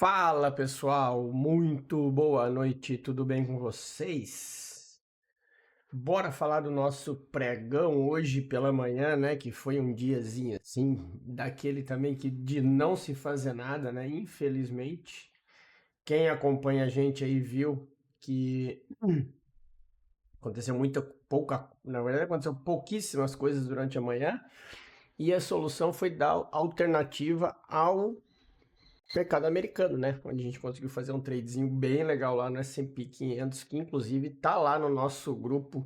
Fala pessoal, muito boa noite, tudo bem com vocês? Bora falar do nosso pregão hoje pela manhã, né? Que foi um diazinho assim, daquele também que de não se fazer nada, né? Infelizmente, quem acompanha a gente aí viu que aconteceu na verdade aconteceu pouquíssimas coisas durante a manhã e a solução foi dar alternativa ao mercado americano, né? Onde a gente conseguiu fazer um tradezinho bem legal lá no S&P 500, que inclusive tá lá no nosso grupo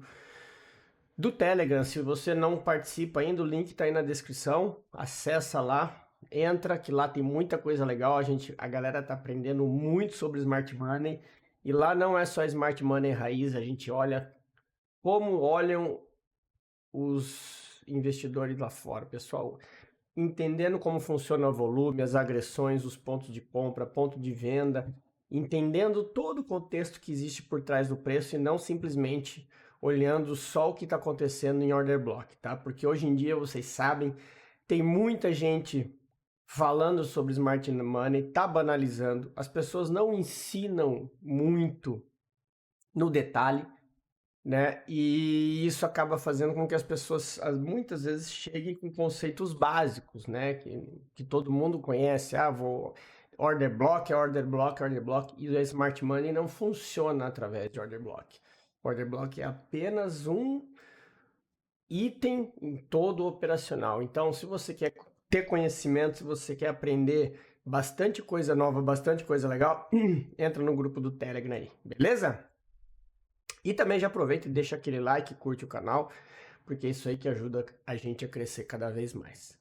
do Telegram. Se você não participa ainda, o link tá aí na descrição. Acessa lá, entra, que lá tem muita coisa legal. A galera tá aprendendo muito sobre Smart Money. E lá não é só Smart Money raiz, a gente olha como olham os investidores lá fora, pessoal, entendendo como funciona o volume, as agressões, os pontos de compra, ponto de venda, entendendo todo o contexto que existe por trás do preço e não simplesmente olhando só o que está acontecendo em order block, tá? Porque hoje em dia, vocês sabem, tem muita gente falando sobre Smart Money, tá banalizando, as pessoas não ensinam muito no detalhe, né? E isso acaba fazendo com que as pessoas muitas vezes cheguem com conceitos básicos, né? Que todo mundo conhece. Ah, vou order block, order block, order block. E o Smart Money não funciona através de order block. Order block é apenas um item em todo o operacional. Então, se você quer ter conhecimento, se você quer aprender bastante coisa nova, bastante coisa legal, entra no grupo do Telegram aí, beleza? E também já aproveita e deixa aquele like, curte o canal, porque é isso aí que ajuda a gente a crescer cada vez mais.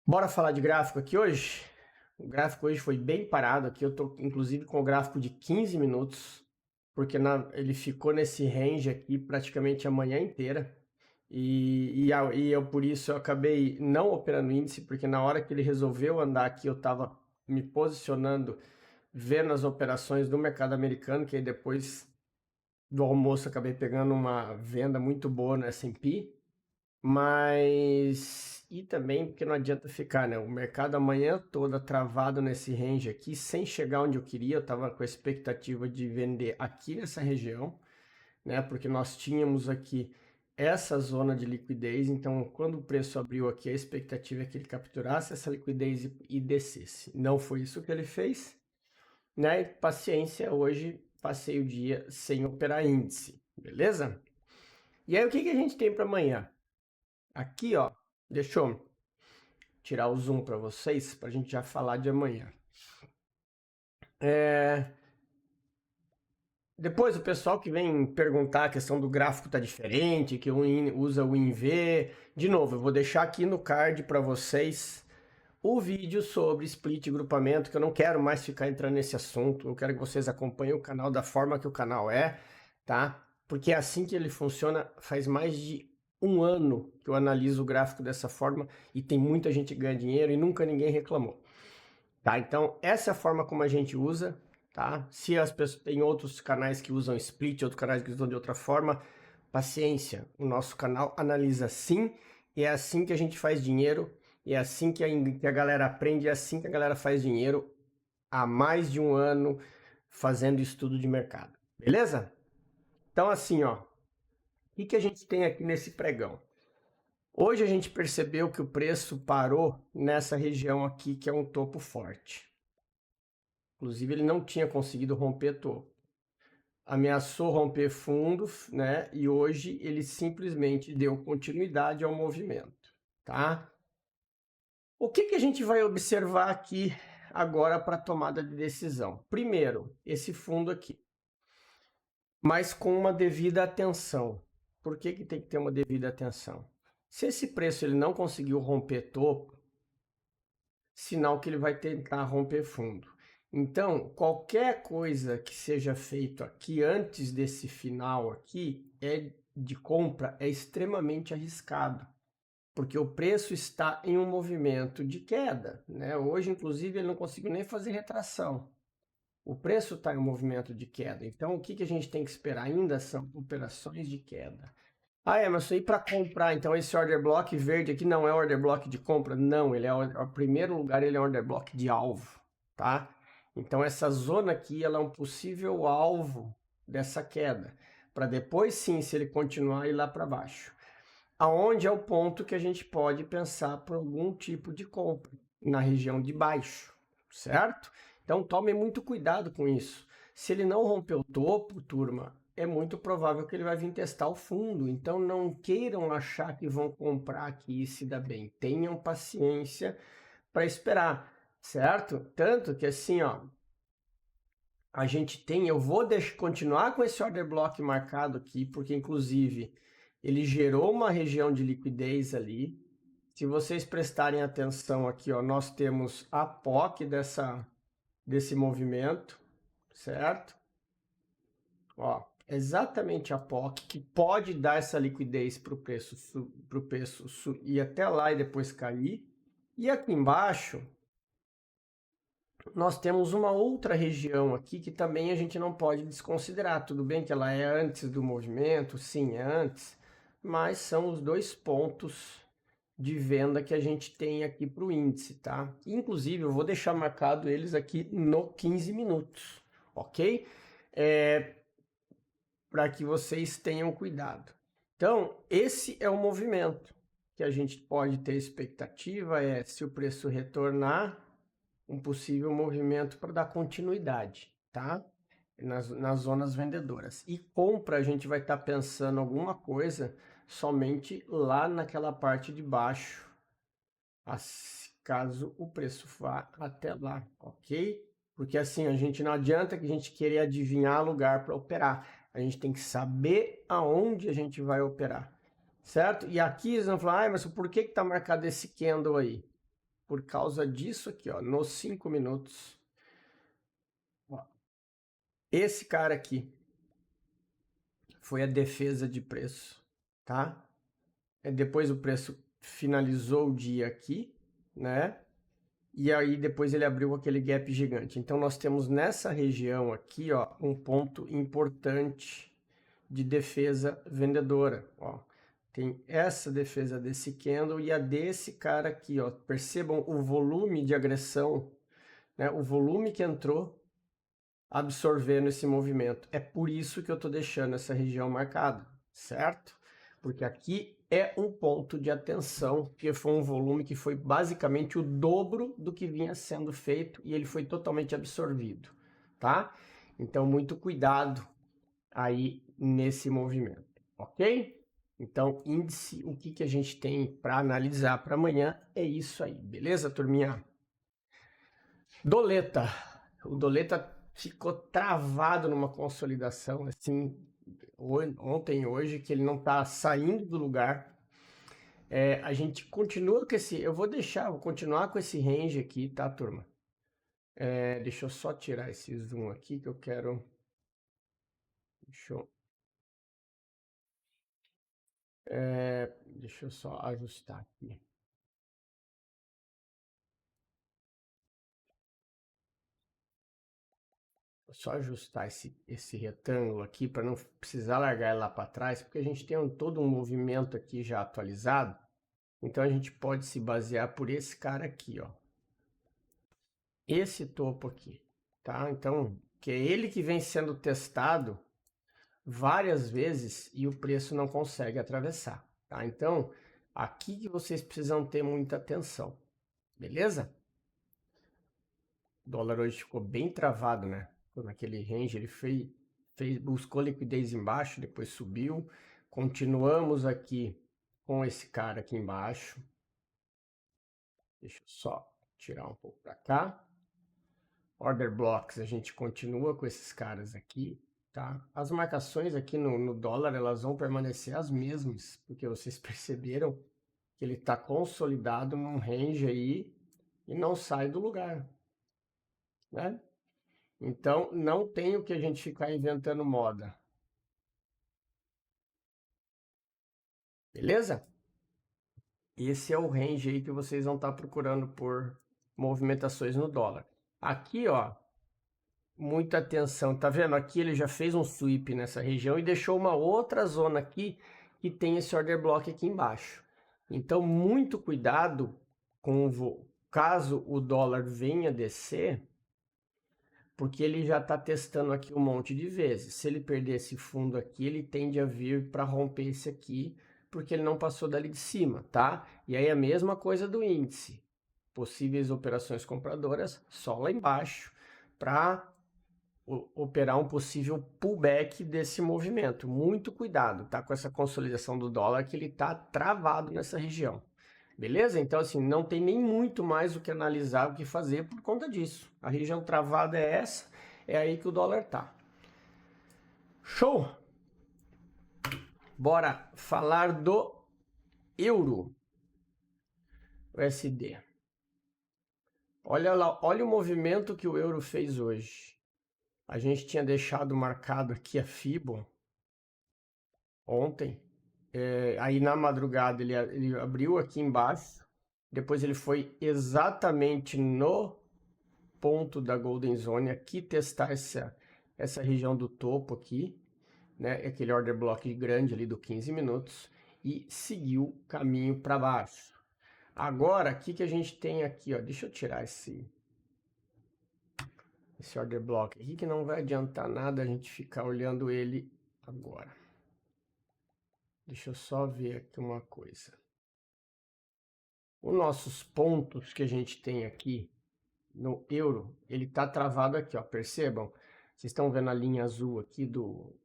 Bora falar de gráfico aqui hoje? O gráfico hoje foi bem parado aqui, eu tô inclusive com o gráfico de 15 minutos, porque ele ficou nesse range aqui praticamente a manhã inteira. Por isso eu acabei não operando índice, porque na hora que ele resolveu andar aqui, eu estava me posicionando, vendo as operações do mercado americano, que aí depois do almoço acabei pegando uma venda muito boa no S&P, mas e também porque não adianta ficar, né? O mercado a manhã toda travado nesse range aqui, sem chegar onde eu queria, eu tava com a expectativa de vender aqui nessa região, né? Porque nós tínhamos aqui essa zona de liquidez, então quando o preço abriu aqui, a expectativa é que ele capturasse essa liquidez e descesse. Não foi isso que ele fez, né? E paciência, hoje passei o dia sem operar índice, beleza? E aí o que a gente tem para amanhã? Aqui, ó, deixa eu tirar o zoom para vocês, para a gente já falar de amanhã. Depois o pessoal que vem perguntar a questão do gráfico tá diferente, que usa o INV, de novo, eu vou deixar aqui no card para vocês o vídeo sobre split e grupamento, que eu não quero mais ficar entrando nesse assunto, eu quero que vocês acompanhem o canal da forma que o canal é, tá? Porque é assim que ele funciona, faz mais de um ano que eu analiso o gráfico dessa forma e tem muita gente que ganha dinheiro e nunca ninguém reclamou, tá? Então, essa é a forma como a gente usa, tá? Se as pessoas tem outros canais que usam split, outros canais que usam de outra forma, paciência, o nosso canal analisa sim, e é assim que a gente faz dinheiro, e é assim que a galera aprende, é assim que a galera faz dinheiro há mais de um ano fazendo estudo de mercado, beleza? Então assim, ó, o que a gente tem aqui nesse pregão? Hoje a gente percebeu que o preço parou nessa região aqui, que é um topo forte. Inclusive ele não tinha conseguido romper topo. Ameaçou romper fundo, né? E hoje ele simplesmente deu continuidade ao movimento, tá? O que a gente vai observar aqui agora para tomada de decisão? Primeiro, esse fundo aqui, mas com uma devida atenção. Por que tem que ter uma devida atenção? Se esse preço ele não conseguiu romper topo, sinal que ele vai tentar romper fundo. Então, qualquer coisa que seja feito aqui antes desse final aqui de compra é extremamente arriscado, porque o preço está em um movimento de queda, né? Hoje, inclusive, ele não conseguiu nem fazer retração. O preço está em um movimento de queda. Então, o que a gente tem que esperar ainda são operações de queda. Ah, mas isso aí para comprar, então esse order block verde aqui não é order block de compra, não, ele é o primeiro lugar, ele é order block de alvo, tá? Então essa zona aqui ela é um possível alvo dessa queda, para depois sim, se ele continuar, ir lá para baixo. Aonde é o ponto que a gente pode pensar por algum tipo de compra, na região de baixo, certo? Então tome muito cuidado com isso. Se ele não romper o topo, turma, é muito provável que ele vai vir testar o fundo. Então não queiram achar que vão comprar aqui e se dar bem. Tenham paciência para esperar, certo? Tanto que assim, ó, a gente tem, eu vou continuar com esse order block marcado aqui, porque inclusive ele gerou uma região de liquidez ali. Se vocês prestarem atenção aqui, ó, nós temos a POC desse movimento, certo? Ó, exatamente a POC que pode dar essa liquidez para o preço ir até lá e depois cair. E aqui embaixo nós temos uma outra região aqui que também a gente não pode desconsiderar. Tudo bem que ela é antes do movimento, sim, é antes, mas são os dois pontos de venda que a gente tem aqui para o índice, tá? Inclusive, eu vou deixar marcado eles aqui no 15 minutos, ok? Para que vocês tenham cuidado. Então, esse é o movimento que a gente pode ter expectativa, se o preço retornar, um possível movimento para dar continuidade, tá? Nas zonas vendedoras. E compra, a gente vai estar pensando alguma coisa somente lá naquela parte de baixo, caso o preço vá até lá, ok? Porque assim, a gente não adianta que a gente querer adivinhar lugar para operar. A gente tem que saber aonde a gente vai operar, certo? E aqui eles vão falar, mas por que está marcado esse candle aí? Por causa disso aqui, ó, nos 5 minutos. Ó, esse cara aqui foi a defesa de preço, tá? Depois o preço finalizou o dia aqui, né? E aí depois ele abriu aquele gap gigante. Então nós temos nessa região aqui, ó, um ponto importante de defesa vendedora, ó. Tem essa defesa desse candle e a desse cara aqui, ó. Percebam o volume de agressão, né? O volume que entrou absorvendo esse movimento. É por isso que eu tô deixando essa região marcada, certo? Porque aqui é um ponto de atenção, porque foi um volume que foi basicamente o dobro do que vinha sendo feito e ele foi totalmente absorvido, tá? Então, muito cuidado aí nesse movimento, ok? Então, índice, o que a gente tem para analisar para amanhã é isso aí, beleza, turminha? Doleta. O Doleta ficou travado numa consolidação, assim, ontem e hoje, que ele não está saindo do lugar. A gente continua com esse... vou continuar com esse range aqui, tá, turma? Deixa eu só tirar esse zoom aqui que eu quero... deixa eu só ajustar aqui. Vou só ajustar esse retângulo aqui para não precisar largar ele lá para trás, porque a gente tem todo um movimento aqui já atualizado. Então a gente pode se basear por esse cara aqui, ó. Esse topo aqui, tá? Então, que é ele que vem sendo testado várias vezes e o preço não consegue atravessar, tá? Então, aqui que vocês precisam ter muita atenção, beleza? O dólar hoje ficou bem travado, né? Naquele range, ele buscou liquidez embaixo, depois subiu. Continuamos aqui com esse cara aqui embaixo. Deixa eu só tirar um pouco para cá. Order blocks, a gente continua com esses caras aqui, tá? As marcações aqui no dólar, elas vão permanecer as mesmas, porque vocês perceberam que ele está consolidado num range aí e não sai do lugar, né? Então, não tem o que a gente ficar inventando moda. Beleza? Esse é o range aí que vocês vão estar procurando por movimentações no dólar. Aqui, ó, muita atenção, tá vendo? Aqui ele já fez um sweep nessa região e deixou uma outra zona aqui que tem esse order block aqui embaixo. Então, muito cuidado com caso o dólar venha descer, porque ele já está testando aqui um monte de vezes. Se ele perder esse fundo aqui, ele tende a vir para romper esse aqui, porque ele não passou dali de cima, tá? E aí a mesma coisa do índice. Possíveis operações compradoras só lá embaixo para operar um possível pullback desse movimento. Muito cuidado, tá? Com essa consolidação do dólar, que ele está travado nessa região. Beleza? Então, assim, não tem nem muito mais o que analisar, o que fazer por conta disso. A região travada é essa, é aí que o dólar tá. Show? Bora falar do euro USD. Olha lá, olha o movimento que o euro fez hoje. A gente tinha deixado marcado aqui a FIBO ontem. Aí na madrugada ele abriu aqui embaixo. Depois ele foi exatamente no ponto da Golden Zone aqui, testar essa região do topo aqui, né? Aquele order block grande ali do 15 minutos e seguiu caminho para baixo. Agora, o que a gente tem aqui, ó? Deixa eu tirar esse order block aqui, que não vai adiantar nada a gente ficar olhando ele agora. Deixa eu só ver aqui uma coisa. Os nossos pontos que a gente tem aqui no euro, ele tá travado aqui, ó, percebam? Vocês estão vendo a linha azul aqui do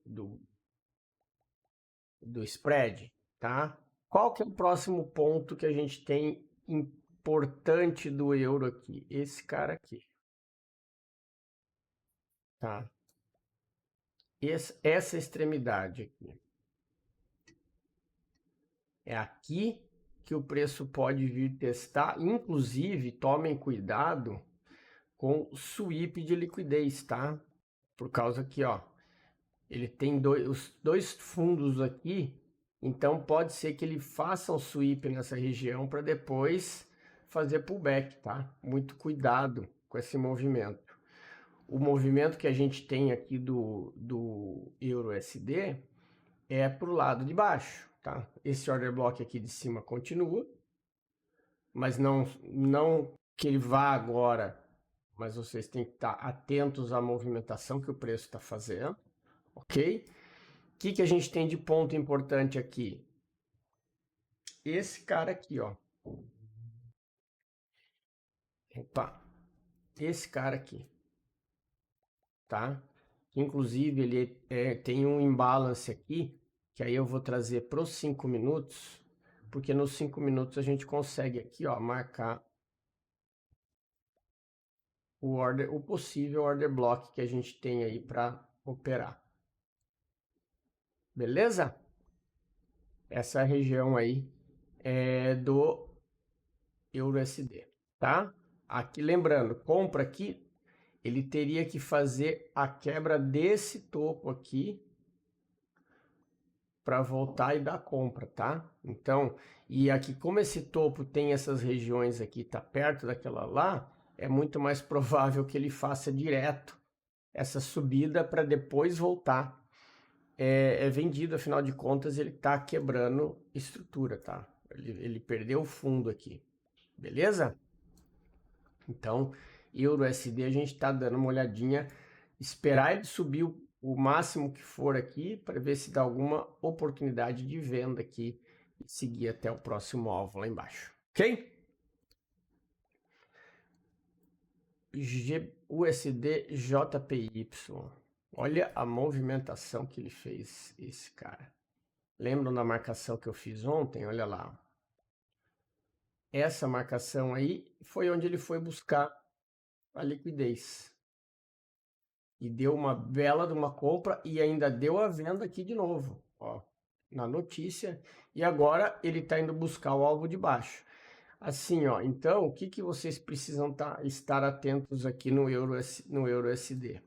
spread, tá? Qual que é o próximo ponto que a gente tem importante do euro aqui? Esse cara aqui, tá? Essa extremidade aqui. É aqui que o preço pode vir testar. Inclusive, tomem cuidado com o sweep de liquidez, tá? Por causa que, ó, ele tem os dois fundos aqui, então pode ser que ele faça um sweep nessa região para depois fazer pullback, tá? Muito cuidado com esse movimento. O movimento que a gente tem aqui do euro USD é para o lado de baixo, tá? Esse order block aqui de cima continua, mas não que ele vá agora, mas vocês têm que estar atentos à movimentação que o preço está fazendo, ok? O que a gente tem de ponto importante aqui? Esse cara aqui, ó. Opa, esse cara aqui, tá? Inclusive, ele tem um imbalance aqui, que aí eu vou trazer para os 5 minutos, porque nos 5 minutos a gente consegue aqui, ó, marcar o possível order block que a gente tem aí para operar. Beleza? Essa região aí é do euro USD, tá? Aqui, lembrando, compra aqui, ele teria que fazer a quebra desse topo aqui para voltar e dar compra, tá? Então, e aqui, como esse topo tem essas regiões aqui, tá perto daquela lá, é muito mais provável que ele faça direto essa subida para depois voltar. É vendido, afinal de contas, ele tá quebrando estrutura, tá? Ele perdeu o fundo aqui, beleza? Então, euro USD a gente tá dando uma olhadinha, esperar ele subir o máximo que for aqui para ver se dá alguma oportunidade de venda aqui e seguir até o próximo alvo lá embaixo, ok? USD JPY. Olha a movimentação que ele fez, esse cara. Lembram da marcação que eu fiz ontem? Olha lá. Essa marcação aí foi onde ele foi buscar a liquidez. E deu uma bela de uma compra e ainda deu a venda aqui de novo, ó, na notícia. E agora ele está indo buscar o alvo de baixo. Assim, ó, então o que vocês precisam estar atentos aqui no euro USD?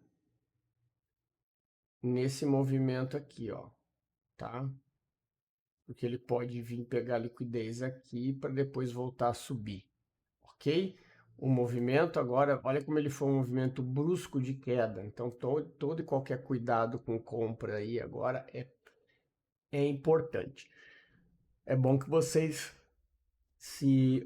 Nesse movimento aqui, ó, tá? Porque ele pode vir pegar liquidez aqui para depois voltar a subir, ok? O movimento agora, olha como ele foi um movimento brusco de queda. Então, todo e qualquer cuidado com compra aí agora é importante. É bom que vocês se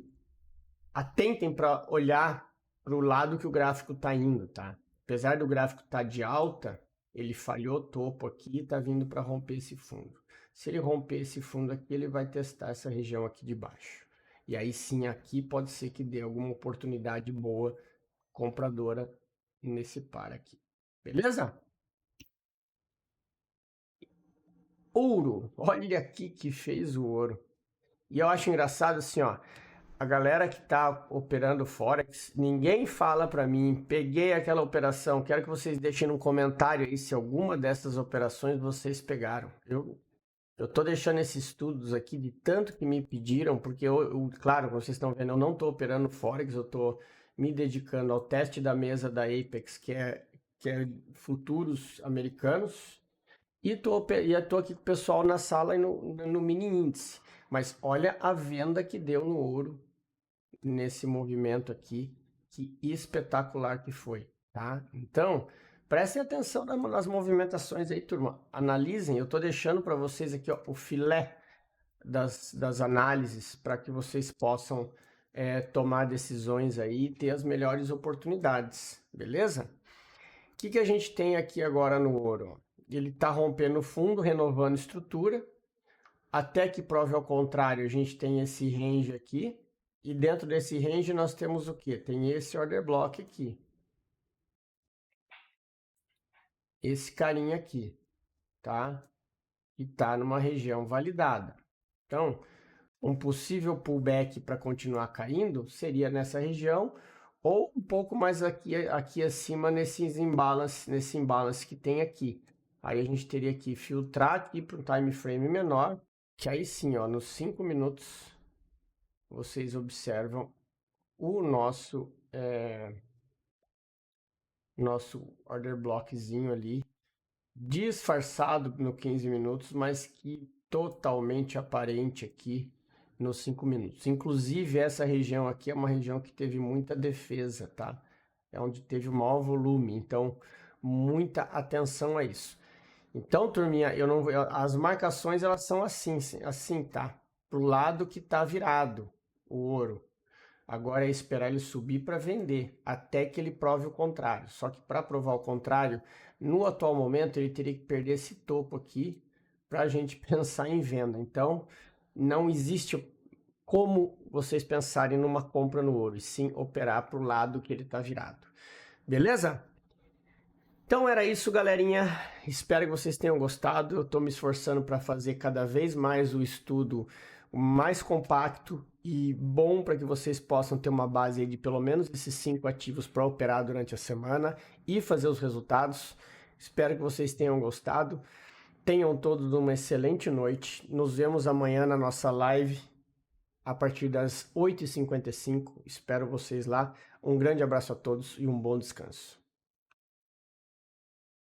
atentem para olhar para o lado que o gráfico está indo, tá? Apesar do gráfico estar de alta, ele falhou topo aqui e está vindo para romper esse fundo. Se ele romper esse fundo aqui, ele vai testar essa região aqui de baixo. E aí sim, aqui pode ser que dê alguma oportunidade boa compradora nesse par aqui. Beleza? Ouro. Olha aqui que fez o ouro. E eu acho engraçado assim, ó. A galera que tá operando Forex, ninguém fala para mim, peguei aquela operação, quero que vocês deixem no comentário aí se alguma dessas operações vocês pegaram. Eu tô deixando esses estudos aqui de tanto que me pediram, porque claro, como vocês estão vendo, eu não tô operando Forex, eu tô me dedicando ao teste da mesa da Apex, que é futuros americanos, e tô aqui com o pessoal na sala e no mini índice. Mas olha a venda que deu no ouro nesse movimento aqui, que espetacular que foi, tá? Então, prestem atenção nas movimentações aí, turma. Analisem, eu tô deixando para vocês aqui, ó, o filé das análises para que vocês possam tomar decisões aí e ter as melhores oportunidades, beleza? O que a gente tem aqui agora no ouro? Ele está rompendo o fundo, renovando estrutura. Até que prove ao contrário, a gente tem esse range aqui. E dentro desse range nós temos o que? Tem esse order block aqui. Esse carinha aqui, tá? E tá numa região validada. Então, um possível pullback para continuar caindo seria nessa região ou um pouco mais aqui acima nesse imbalance que tem aqui. Aí a gente teria que filtrar aqui para um time frame menor, que aí sim, ó, nos 5 minutos vocês observam o nosso order blockzinho ali, disfarçado no 15 minutos, mas que totalmente aparente aqui nos 5 minutos. Inclusive, essa região aqui é uma região que teve muita defesa, tá? É onde teve o maior volume, então muita atenção a isso. Então, turminha, as marcações elas são assim, tá? Pro lado que tá virado o ouro. Agora é esperar ele subir para vender, até que ele prove o contrário. Só que para provar o contrário, no atual momento ele teria que perder esse topo aqui para a gente pensar em venda. Então, não existe como vocês pensarem numa compra no ouro, e sim operar para o lado que ele está virado. Beleza? Então era isso, galerinha. Espero que vocês tenham gostado. Eu estou me esforçando para fazer cada vez mais o estudo mais compacto e bom para que vocês possam ter uma base aí de pelo menos esses 5 ativos para operar durante a semana e fazer os resultados. Espero que vocês tenham gostado. Tenham todos uma excelente noite. Nos vemos amanhã na nossa live a partir das 8h55. Espero vocês lá. Um grande abraço a todos e um bom descanso.